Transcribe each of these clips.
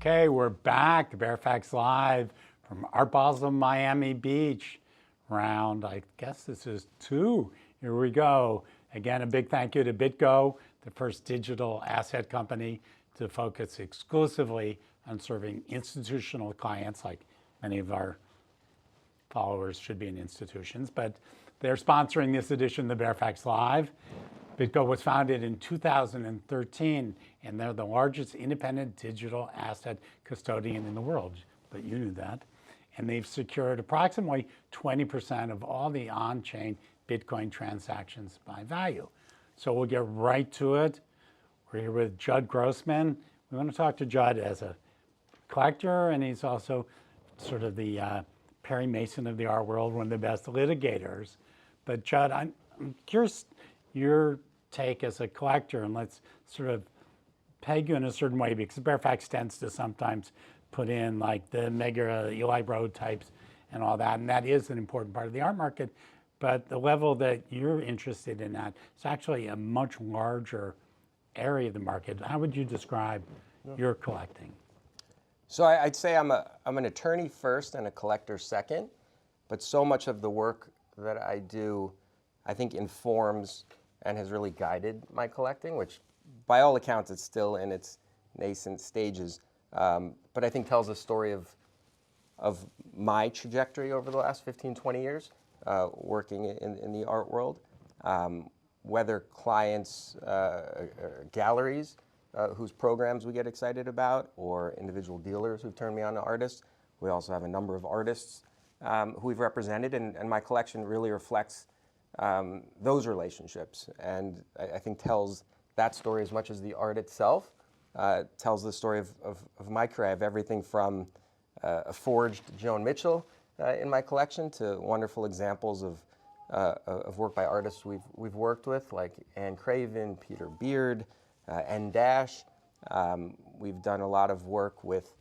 Okay, we're back. Baer Faxt Live from Art Basel Miami Beach. Round, I guess this is 2. Here we go. Again, a big thank you to BitGo, the first digital asset company to focus exclusively on serving institutional clients, like many of our followers should be in institutions, but they're sponsoring this edition of the Baer Faxt Live. BitGo was founded in 2013, and they're the largest independent digital asset custodian in the world, but you knew that. And they've secured approximately 20% of all the on-chain Bitcoin transactions by value. So we'll get right to it. We're here with Judd Grossman. We want to talk to Judd as a collector, and he's also sort of the Perry Mason of the art world, one of the best litigators. But Judd, I'm curious your take as a collector, and let's sort of peg you in a certain way, because Baer Faxt tends to sometimes put in like the mega Eli Broad types and all that, and that is an important part of the art market. But the level that you're interested in that is actually a much larger area of the market. How would you describe your collecting? So I'd say I'm an attorney first and a collector second, but so much of the work that I do, I think, informs and has really guided my collecting, which by all accounts it's still in its nascent stages, but I think tells a story of my trajectory over the last 15, 20 years working in the art world. Whether clients, galleries whose programs we get excited about, or individual dealers who've turned me on to artists. We also have a number of artists who we've represented, and my collection really reflects those relationships, and I think tells that story as much as the art itself. Tells the story of my career. I have everything from a forged Joan Mitchell in my collection to wonderful examples of work by artists we've worked with, like Anne Craven, Peter Beard, N Dash. We've done a lot of work with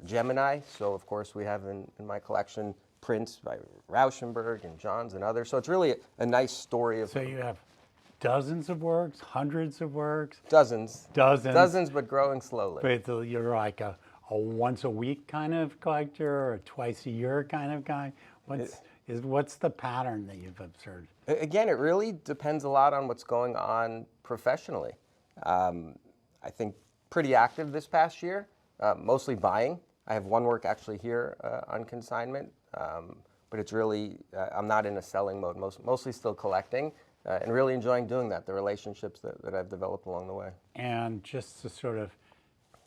Gemini, so of course we have in my collection prints by Rauschenberg and Johns and others. So it's really a nice story of... So you have dozens of works, hundreds of works? Dozens. Dozens. Dozens, but growing slowly. But you're like a once a week kind of collector, or a twice a year kind of guy? What's the pattern that you've observed? Again, it really depends a lot on what's going on professionally. I think pretty active this past year, mostly buying. I have one work actually here on consignment, but it's really, I'm not in a selling mode, mostly still collecting, and really enjoying doing that, the relationships that I've developed along the way. And just to sort of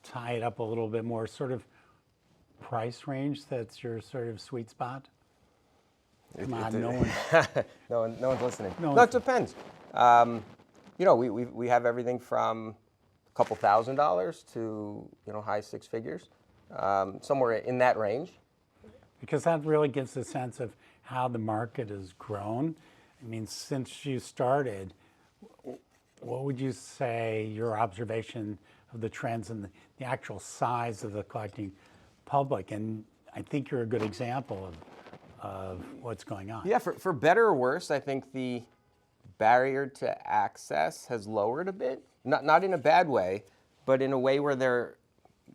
tie it up a little bit more, sort of price range that's your sort of sweet spot? Come on, no one's listening. No, it depends. You know, we have everything from a couple $1,000s to, you know, high 6 figures, somewhere in that range. Because that really gives a sense of how the market has grown. I mean, since you started, what would you say your observation of the trends and the actual size of the collecting public? And I think you're a good example of what's going on. Yeah, for better or worse, I think the barrier to access has lowered a bit. Not in a bad way, but in a way where there are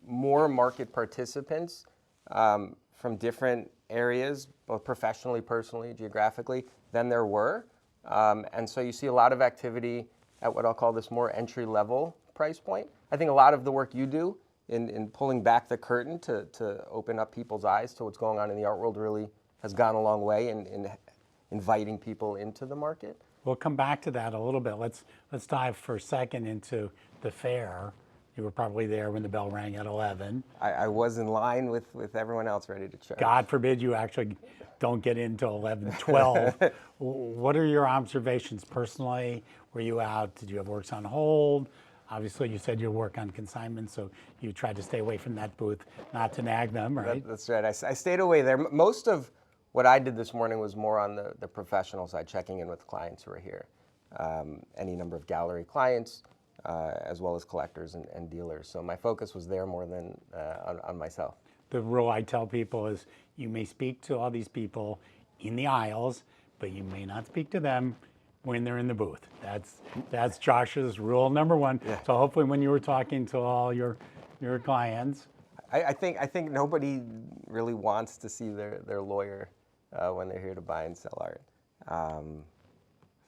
more market participants from different areas, both professionally, personally, geographically, than there were. And so you see a lot of activity at what I'll call this more entry-level price point. I think a lot of the work you do in pulling back the curtain to open up people's eyes to what's going on in the art world really has gone a long way in inviting people into the market. We'll come back to that a little bit. Let's dive for a second into the fair. You were probably there when the bell rang at 11. I was in line with everyone else ready to check. God forbid you actually don't get in until 11, 12. What are your observations personally? Were you out? Did you have works on hold? Obviously, you said you work on consignment, so you tried to stay away from that booth, not to nag them, right? That's right. I stayed away there. Most of what I did this morning was more on the professional side, checking in with clients who are here. Any number of gallery clients, as well as collectors and dealers. So my focus was there more than on myself. The rule I tell people is you may speak to all these people in the aisles, but you may not speak to them when they're in the booth. That's Josh's rule number one. Yeah. So hopefully when you were talking to all your clients, I think nobody really wants to see their lawyer when they're here to buy and sell art.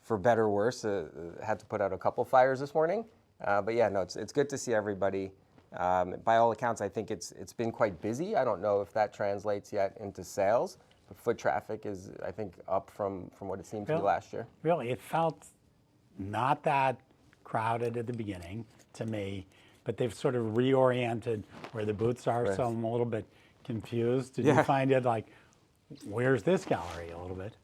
For better or worse, had to put out a couple fires this morning. But yeah, no, it's good to see everybody. By all accounts, I think it's been quite busy. I don't know if that translates yet into sales. But foot traffic is, I think, up from what it seemed to be last year. Really, it felt not that crowded at the beginning to me, but they've sort of reoriented where the booths are, Right. so I'm a little bit confused. Did Yeah. you find it like, where's this gallery a little bit?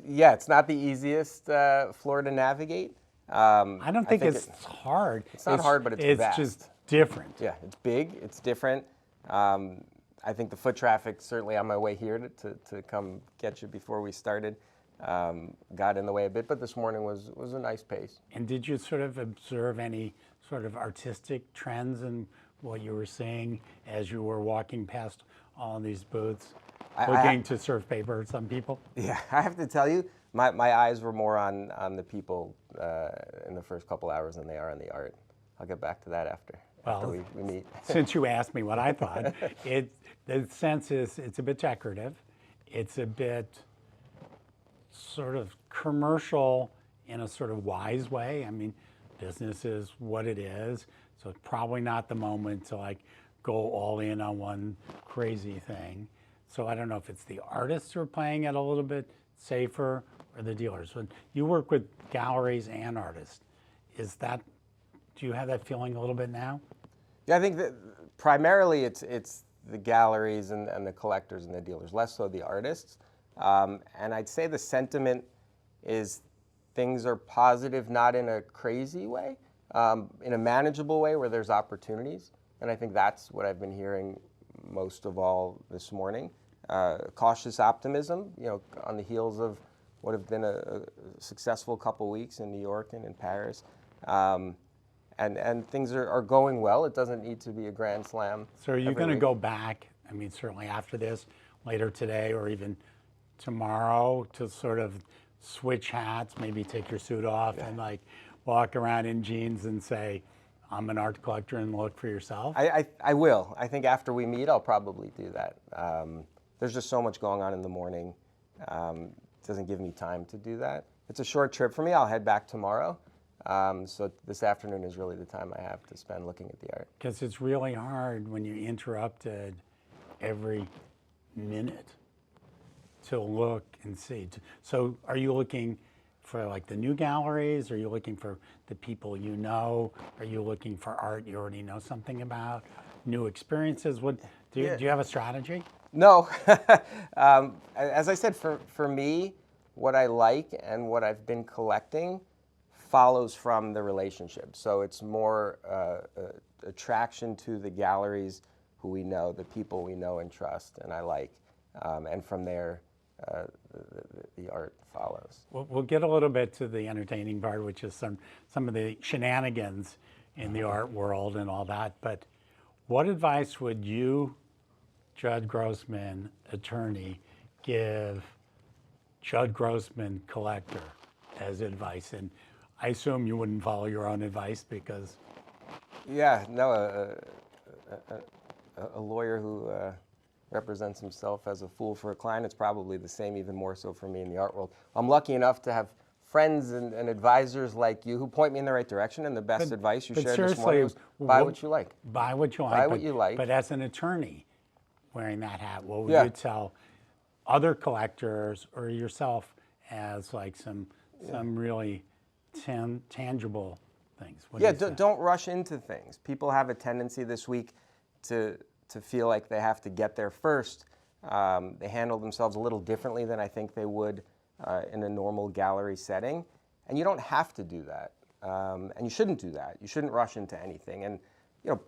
Yeah, it's not the easiest floor to navigate. I don't think it's hard. It's not hard, but it's vast. just different. Yeah, it's big, it's different. I think the foot traffic, certainly on my way here to come get you before we started, got in the way a bit, but this morning was a nice pace. And did you sort of observe any sort of artistic trends in what you were seeing as you were walking past all these booths, looking to serve paper to some people? Yeah, I have to tell you, my eyes were more on the people in the first couple hours than they are on the art. I'll get back to that after we meet. Since you asked me what I thought, the sense is it's a bit decorative. It's a bit sort of commercial in a sort of wise way. I mean, business is what it is, so it's probably not the moment to like go all in on one crazy thing. So I don't know if it's the artists who are playing it a little bit safer or the dealers. When you work with galleries and artists, do you have that feeling a little bit now? Yeah, I think that primarily it's the galleries and the collectors and the dealers, less so the artists. And I'd say the sentiment is things are positive, not in a crazy way, in a manageable way where there's opportunities. And I think that's what I've been hearing most of all this morning. Cautious optimism, on the heels of what have been a successful couple weeks in New York and in Paris. And things are going well. It doesn't need to be a grand slam. So are you going to go back, I mean, certainly after this, later today or even tomorrow, to sort of switch hats, maybe take your suit off and like walk around in jeans and say, I'm an art collector, and look for yourself? I will. I think after we meet, I'll probably do that. There's just so much going on in the morning. It doesn't give me time to do that. It's a short trip for me. I'll head back tomorrow. So this afternoon is really the time I have to spend looking at the art. Because it's really hard when you're interrupted every minute to look and see. So are you looking for like the new galleries? Are you looking for the people you know? Are you looking for art you already know something about? New experiences? Do you have a strategy? No. As I said, for me, what I like and what I've been collecting follows from the relationship. So it's more attraction to the galleries who we know, the people we know and trust and I like. And from there, the art follows. We'll get a little bit to the entertaining part, which is some of the shenanigans in the art world and all that. But what advice would you, Judd Grossman, attorney, give Judd Grossman, collector, as advice? And I assume you wouldn't follow your own advice because... Yeah, no, a lawyer who represents himself as a fool for a client, it's probably the same, even more so for me in the art world. I'm lucky enough to have friends and advisors like you who point me in the right direction, and the best advice you shared this morning was buy what you like. Buy what you like. Buy what you like. But as an attorney wearing that hat, what would you tell other collectors or yourself as like some really tangible things? Don't rush into things. People have a tendency this week to feel like they have to get there first. They handle themselves a little differently than I think they would in a normal gallery setting. And you don't have to do that. And you shouldn't do that. You shouldn't rush into anything. And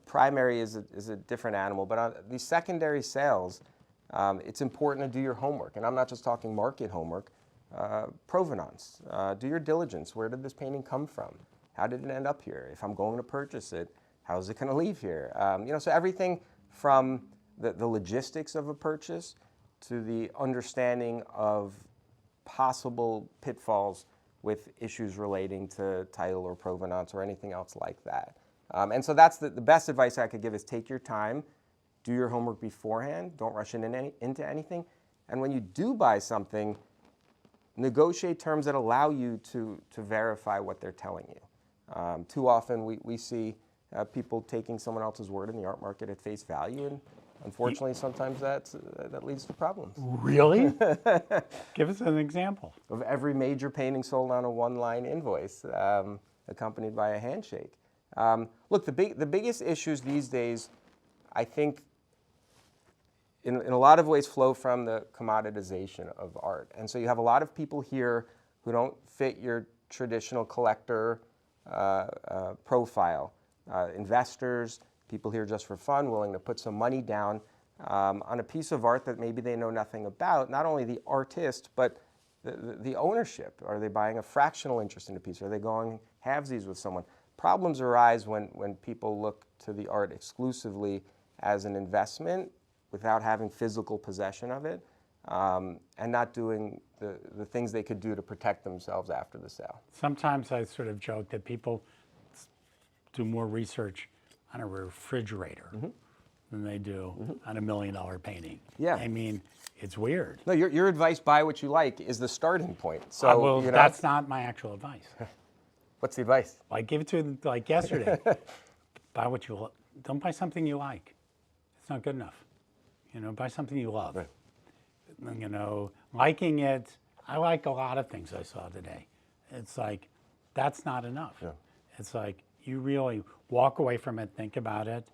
primary is a different animal. But on these secondary sales, it's important to do your homework. And I'm not just talking market homework. Provenance. Do your diligence. Where did this painting come from? How did it end up here? If I'm going to purchase it, how is it going to leave here? So everything from the logistics of a purchase to the understanding of possible pitfalls with issues relating to title or provenance or anything else like that. And so that's the best advice I could give is take your time, do your homework beforehand. Don't rush into anything. And when you do buy something, negotiate terms that allow you to verify what they're telling you. Too often we see people taking someone else's word in the art market at face value, and unfortunately sometimes that leads to problems. Really? Give us an example. Of every major painting sold on a one-line invoice, accompanied by a handshake. Look, the biggest issues these days, I think, in a lot of ways flow from the commoditization of art. And so you have a lot of people here who don't fit your traditional collector profile. Investors, people here just for fun, willing to put some money down on a piece of art that maybe they know nothing about, not only the artist, but the ownership. Are they buying a fractional interest in a piece? Are they going halvesies with someone? Problems arise when people look to the art exclusively as an investment without having physical possession of it, and not doing the things they could do to protect themselves after the sale. Sometimes I sort of joke that people do more research on a refrigerator than they do on $1 million painting. Yeah. I mean, it's weird. No, your advice, buy what you like, is the starting point. So Well, you know, that's not my actual advice. what's the advice? I gave it to you like yesterday. Buy what you don't buy something you like. It's not good enough. You know, buy something you love. Right. You know, liking it. I like a lot of things I saw today. It's like, that's not enough. Yeah. It's like, you really walk away from it, think about it,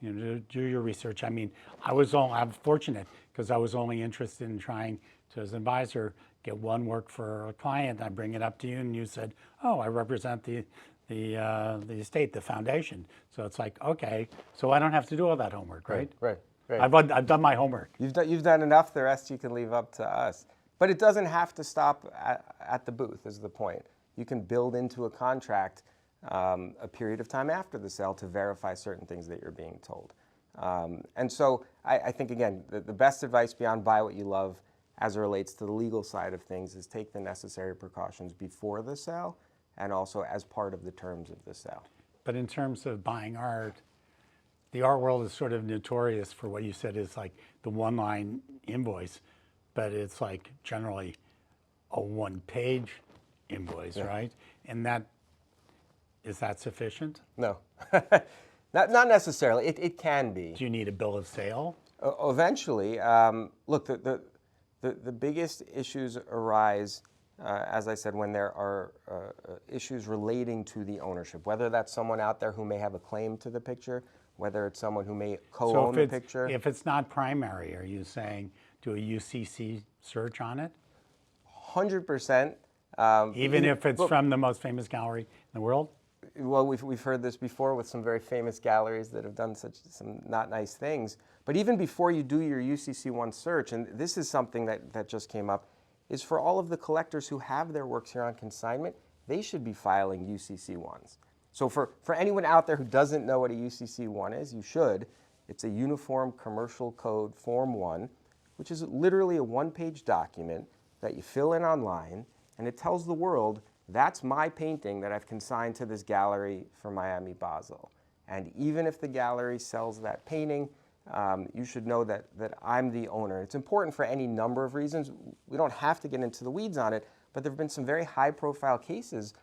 you know, do your research. I mean, I'm fortunate because I was only interested in trying to, as an advisor, get one work for a client. I bring it up to you, and you said, "Oh, I represent the estate, the foundation." So it's like, okay, so I don't have to do all that homework, right? Right. I've done my homework. You've done enough. The rest you can leave up to us. But it doesn't have to stop at the booth, is the point. You can build into a contract a period of time after the sale to verify certain things that you're being told. And so I think, again, the best advice beyond buy what you love as it relates to the legal side of things is take the necessary precautions before the sale and also as part of the terms of the sale. But in terms of buying art, the art world is sort of notorious for what you said is like the one-line invoice, but it's like generally a one-page invoice, right? And is that sufficient? No, not necessarily. It can be. Do you need a bill of sale? Eventually, look, the biggest issues arise, as I said, when there are issues relating to the ownership, whether that's someone out there who may have a claim to the picture, whether it's someone who may co-own the picture. If it's not primary, are you saying do a UCC search on it? 100%. Even if it's from the most famous gallery in the world? Well, we've heard this before with some very famous galleries that have done some not nice things. But even before you do your UCC1 search, and this is something that just came up, is for all of the collectors who have their works here on consignment, they should be filing UCC1s. So for anyone out there who doesn't know what a UCC1 is, you should. It's a Uniform Commercial Code Form 1, which is literally a one-page document that you fill in online, and it tells the world, that's my painting that I've consigned to this gallery for Miami Basel. And even if the gallery sells that painting, you should know that I'm the owner. It's important for any number of reasons. We don't have to get into the weeds on it, but there have been some very high-profile cases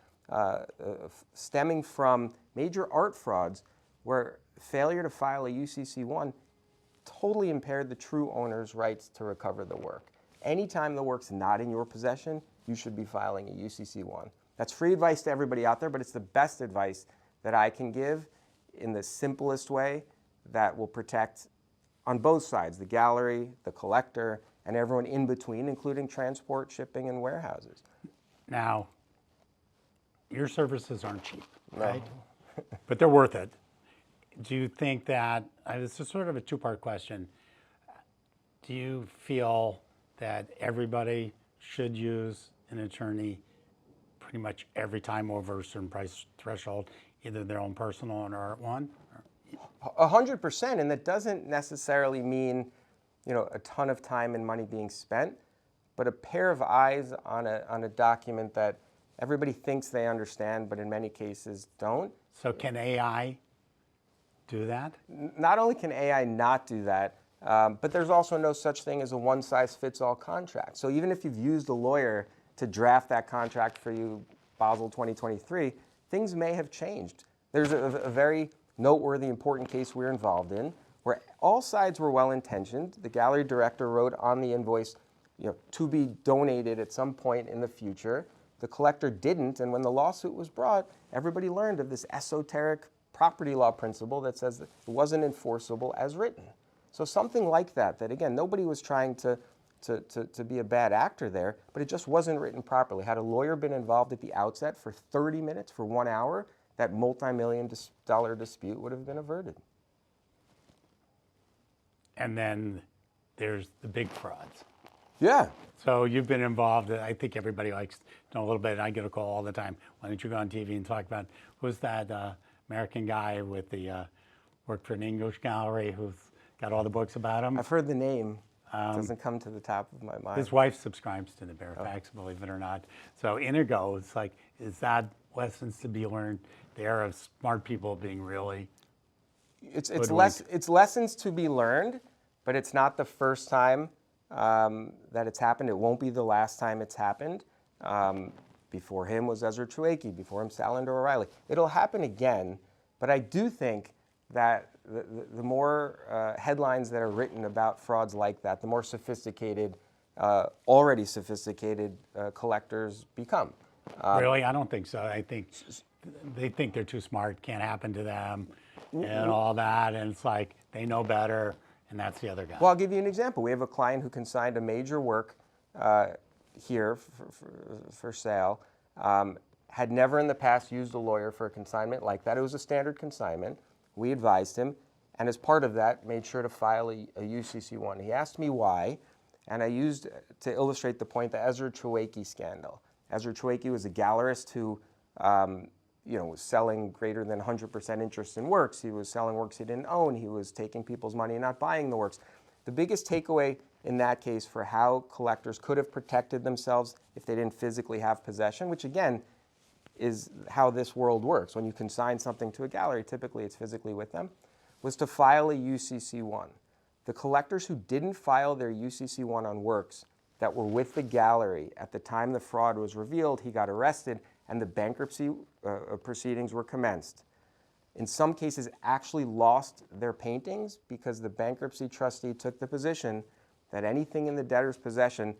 stemming from major art frauds where failure to file a UCC1 totally impaired the true owner's rights to recover the work. Anytime the work's not in your possession, you should be filing a UCC1. That's free advice to everybody out there, but it's the best advice that I can give in the simplest way that will protect on both sides, the gallery, the collector, and everyone in between, including transport, shipping, and warehouses. Now, your services aren't cheap, No. right? But they're worth it. Do you think that, this is sort of a two-part question, do you feel that everybody should use an attorney pretty much every time over a certain price threshold, either their own personal or art one? 100%, and that doesn't necessarily mean, a ton of time and money being spent, but a pair of eyes on a document that everybody thinks they understand, but in many cases don't. So can AI do that? Not only can AI not do that, but there's also no such thing as a one-size-fits-all contract. So even if you've used a lawyer to draft that contract for you, Basel 2023, things may have changed. There's a very noteworthy, important case we're involved in where all sides were well-intentioned. The gallery director wrote on the invoice, to be donated at some point in the future. The collector didn't, and when the lawsuit was brought, everybody learned of this esoteric property law principle that says that it wasn't enforceable as written. So something like that again, nobody was trying to be a bad actor there, but it just wasn't written properly. Had a lawyer been involved at the outset for 30 minutes, for 1 hour, that multi-million-dollar dispute would have been averted. And then there's the big frauds. Yeah. So you've been involved. I think everybody likes to know a little bit. I get a call all the time. Why don't you go on TV and talk about who's that American guy with the worked for an English gallery who's got all the books about him? I've heard the name. It doesn't come to the top of my mind. His wife subscribes to the Baer Faxt, believe it or not. So Inigo, it's like, is that lessons to be learned there of smart people being really? It's lessons to be learned, but it's not the first time that it's happened. It won't be the last time it's happened. Before him was Ezra Truaki, before him Salinger O'Reilly. It'll happen again, but I do think that the more headlines that are written about frauds like that, the more sophisticated, already sophisticated collectors become. Really? I don't think so. I think they think they're too smart, can't happen to them, and all that, and it's like they know better, and that's the other guy. Well, I'll give you an example. We have a client who consigned a major work here for sale, had never in the past used a lawyer for a consignment like that. It was a standard consignment. We advised him, and as part of that, made sure to file a UCC1. He asked me why, and I used to illustrate the point the Ezra Truaki scandal. Ezra Truaki was a gallerist who was selling greater than 100% interest in works. He was selling works he didn't own. He was taking people's money and not buying the works. The biggest takeaway in that case for how collectors could have protected themselves if they didn't physically have possession, which again is how this world works. When you consign something to a gallery, typically it's physically with them, was to file a UCC1. The collectors who didn't file their UCC1 on works that were with the gallery at the time the fraud was revealed, he got arrested, and the bankruptcy proceedings were commenced. In some cases, actually lost their paintings because the bankruptcy trustee took the position that anything in the debtor's possession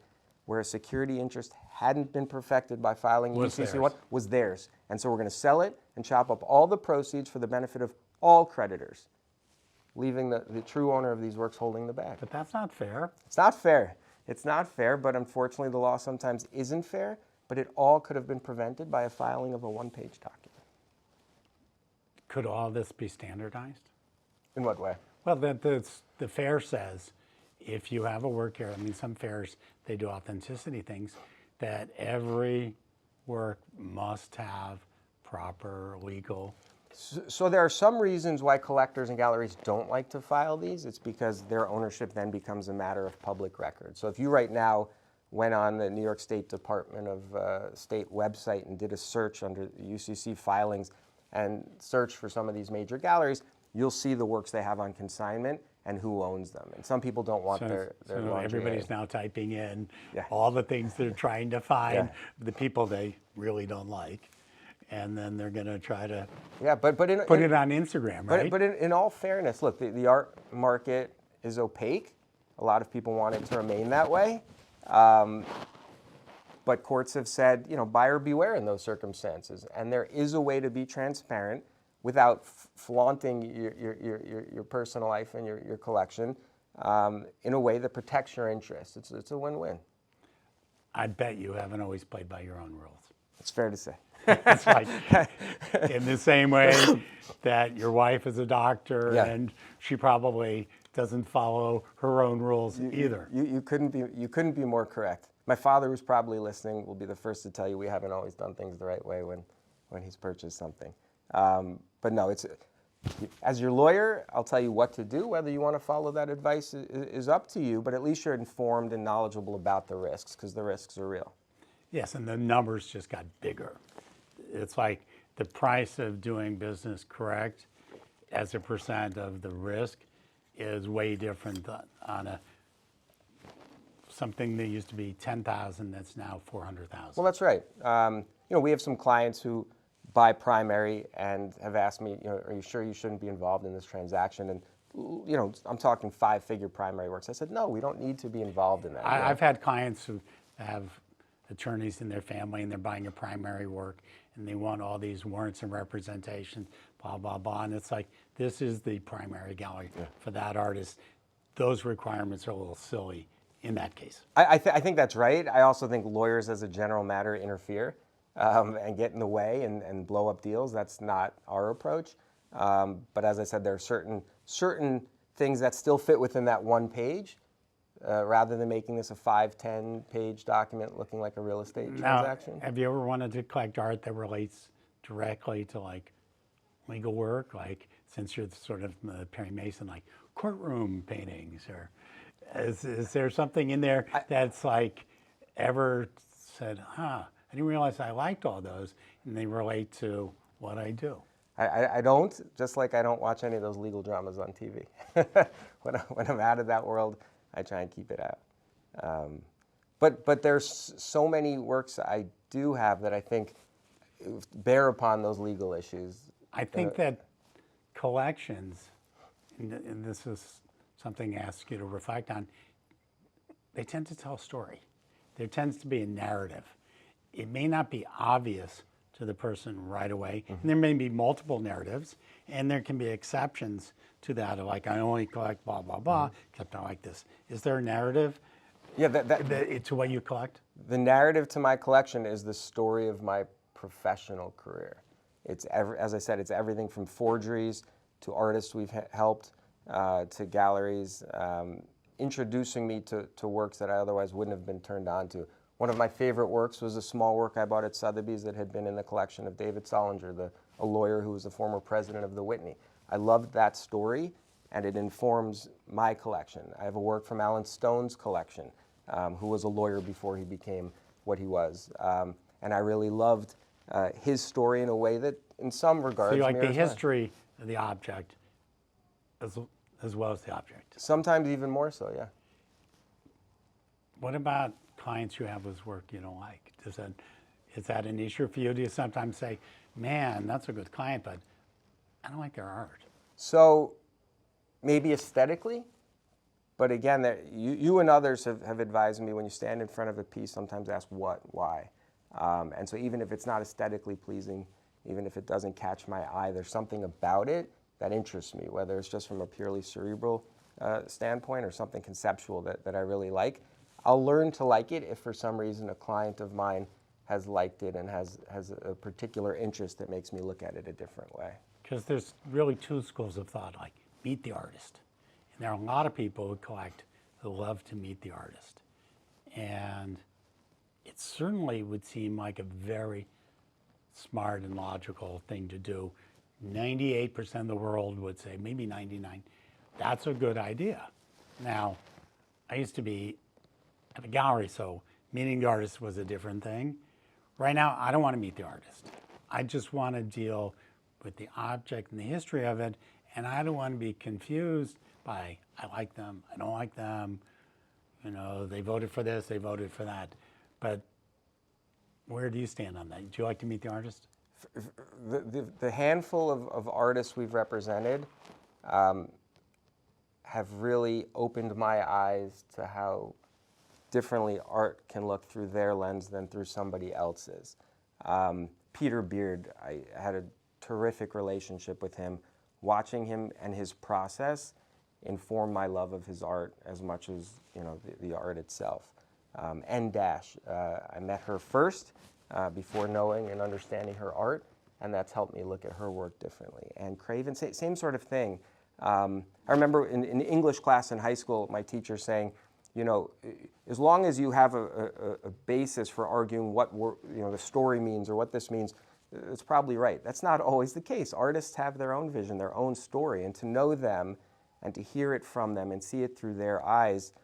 where a security interest hadn't been perfected by filing UCC1 was theirs. And so we're going to sell it and chop up all the proceeds for the benefit of all creditors, leaving the true owner of these works holding the bag. But that's not fair. It's not fair. It's not fair, but unfortunately the law sometimes isn't fair, but it all could have been prevented by a filing of a one-page document. Could all this be standardized? In what way? Well, the fair says if you have a work here, I mean, some fairs, they do authenticity things, that every work must have proper legal. So there are some reasons why collectors and galleries don't like to file these. It's because their ownership then becomes a matter of public record. So if you right now went on the New York State Department of State website and did a search under UCC filings and search for some of these major galleries, you'll see the works they have on consignment and who owns them. And some people don't want their So everybody's now typing in Yeah. all the things they're trying to find, the people they really don't like, and then they're going to try to put it on Instagram, right? But in all fairness, look, the art market is opaque. A lot of people want it to remain that way. But courts have said, buyer beware in those circumstances. And there is a way to be transparent without flaunting your personal life and your collection in a way that protects your interests. It's a win-win. I bet you haven't always played by your own rules. It's fair to say. It's like in the same way that your wife is a doctor and she probably doesn't follow her own rules either. You couldn't be more correct. My father, who's probably listening, will be the first to tell you we haven't always done things the right way when he's purchased something. But no, as your lawyer, I'll tell you what to do. Whether you want to follow that advice is up to you, but at least you're informed and knowledgeable about the risks, because the risks are real. Yes, and the numbers just got bigger. It's like the price of doing business correct as a percent of the risk is way different on something that used to be 10,000 that's now 400,000. Well, that's right. We have some clients who buy primary and have asked me, are you sure you shouldn't be involved in this transaction? And I'm talking 5-figure primary works. I said, no, we don't need to be involved in that. I've had clients who have attorneys in their family and they're buying a primary work and they want all these warrants and representation, blah, blah, blah. And it's like, this is the primary gallery for that artist. Those requirements are a little silly in that case. I think that's right. I also think lawyers as a general matter interfere and get in the way and blow up deals. That's not our approach. But as I said, there are certain things that still fit within that one page rather than making this a 5-10 page document looking like a real estate transaction. Have you ever wanted to collect art that relates directly to like legal work? Like, since you're sort of Perry Mason, like courtroom paintings, or is there something in there that's like ever said, I didn't realize I liked all those, and they relate to what I do? I don't, just like I don't watch any of those legal dramas on TV. When I'm out of that world, I try and keep it out. But there's so many works I do have that I think bear upon those legal issues. I think that collections, and this is something I ask you to reflect on, they tend to tell a story. There tends to be a narrative. It may not be obvious to the person right away, and there may be multiple narratives, and there can be exceptions to that, like I only collect blah, blah, blah, except I like this. Is there a narrative to what you collect? The narrative to my collection is the story of my professional career. As I said, it's everything from forgeries to artists we've helped, to galleries, introducing me to works that I otherwise wouldn't have been turned on to. One of my favorite works was a small work I bought at Sotheby's that had been in the collection of David Solinger, a lawyer who was the former president of the Whitney. I loved that story, and it informs my collection. I have a work from Alan Stone's collection, who was a lawyer before he became what he was. And I really loved his story in a way that, in some regards, So you like the mirrors mine. history of the object as well as the object. Sometimes even more so, yeah. What about clients you have whose work you don't like? Is that an issue for you? Do you sometimes say, man, that's a good client, but I don't like their art? So maybe aesthetically, but again, you and others have advised me when you stand in front of a piece, sometimes ask what, why. And so even if it's not aesthetically pleasing, even if it doesn't catch my eye, there's something about it that interests me, whether it's just from a purely cerebral standpoint or something conceptual that I really like. I'll learn to like it if for some reason a client of mine has liked it and has a particular interest that makes me look at it a different way. Because there's really two schools of thought, like meet the artist. And there are a lot of people who collect who love to meet the artist. And it certainly would seem like a very smart and logical thing to do. 98% of the world would say, maybe 99, that's a good idea. Now, I used to be at a gallery, so meeting the artist was a different thing. Right now, I don't want to meet the artist. I just want to deal with the object and the history of it, and I don't want to be confused by, I like them, I don't like them, they voted for this, they voted for that. But where do you stand on that? Do you like to meet the artist? The handful of artists we've represented have really opened my eyes to how differently art can look through their lens than through somebody else's. Peter Beard, I had a terrific relationship with him. Watching him and his process informed my love of his art as much as the art itself. N-Dash, I met her first before knowing and understanding her art, and that's helped me look at her work differently. And Craven, same sort of thing. I remember in English class in high school, my teacher saying, as long as you have a basis for arguing what the story means or what this means, it's probably right. That's not always the case. Artists have their own vision, their own story, and to know them and to hear it from them and see it through their eyes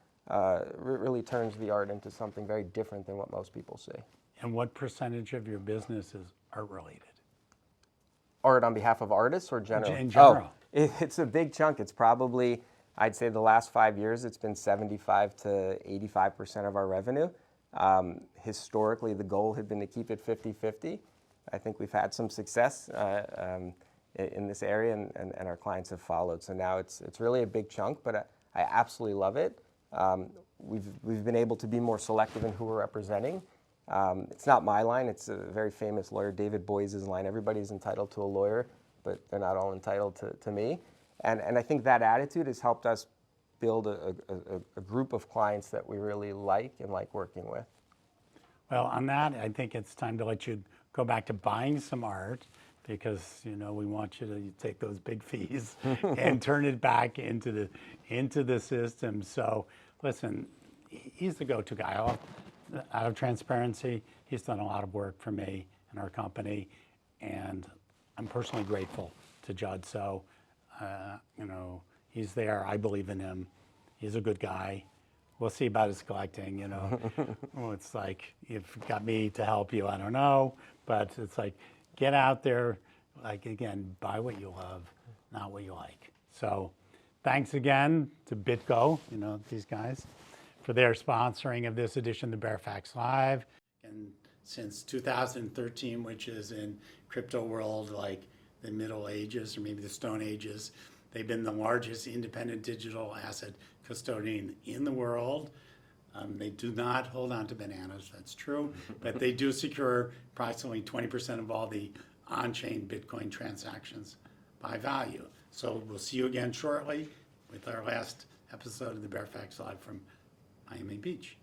really turns the art into something very different than what most people see. And what percentage of your business is art related? Art on behalf of artists or general? In general. Oh, It's a big chunk. It's probably, I'd say the last 5 years, it's been 75 to 85% of our revenue. Historically, the goal had been to keep it 50-50. I think we've had some success in this area, and our clients have followed. So now it's really a big chunk, but I absolutely love it. We've been able to be more selective in who we're representing. It's not my line. It's a very famous lawyer, David Boies' line. Everybody's entitled to a lawyer, but they're not all entitled to me. And I think that attitude has helped us build a group of clients that we really like and like working with. Well, on that, I think it's time to let you go back to buying some art, because we want you to take those big fees and turn it back into the system. So listen, he's the go-to guy. Out of transparency, he's done a lot of work for me and our company, and I'm personally grateful to Judd. So he's there. I believe in him. He's a good guy. We'll see about his collecting. Well, it's like, if you got me to help you, I don't know, but it's like, get out there, again, buy what you love, not what you like. So thanks again to BitGo, these guys, for their sponsoring of this edition of Baer Faxt Live. And since 2013, which is in crypto world like the Middle Ages or maybe the Stone Ages, they've been the largest independent digital asset custodian in the world. They do not hold on to bananas, that's true, but they do secure approximately 20% of all the on-chain Bitcoin transactions by value. So we'll see you again shortly with our last episode of the Baer Faxt Live from Miami Beach.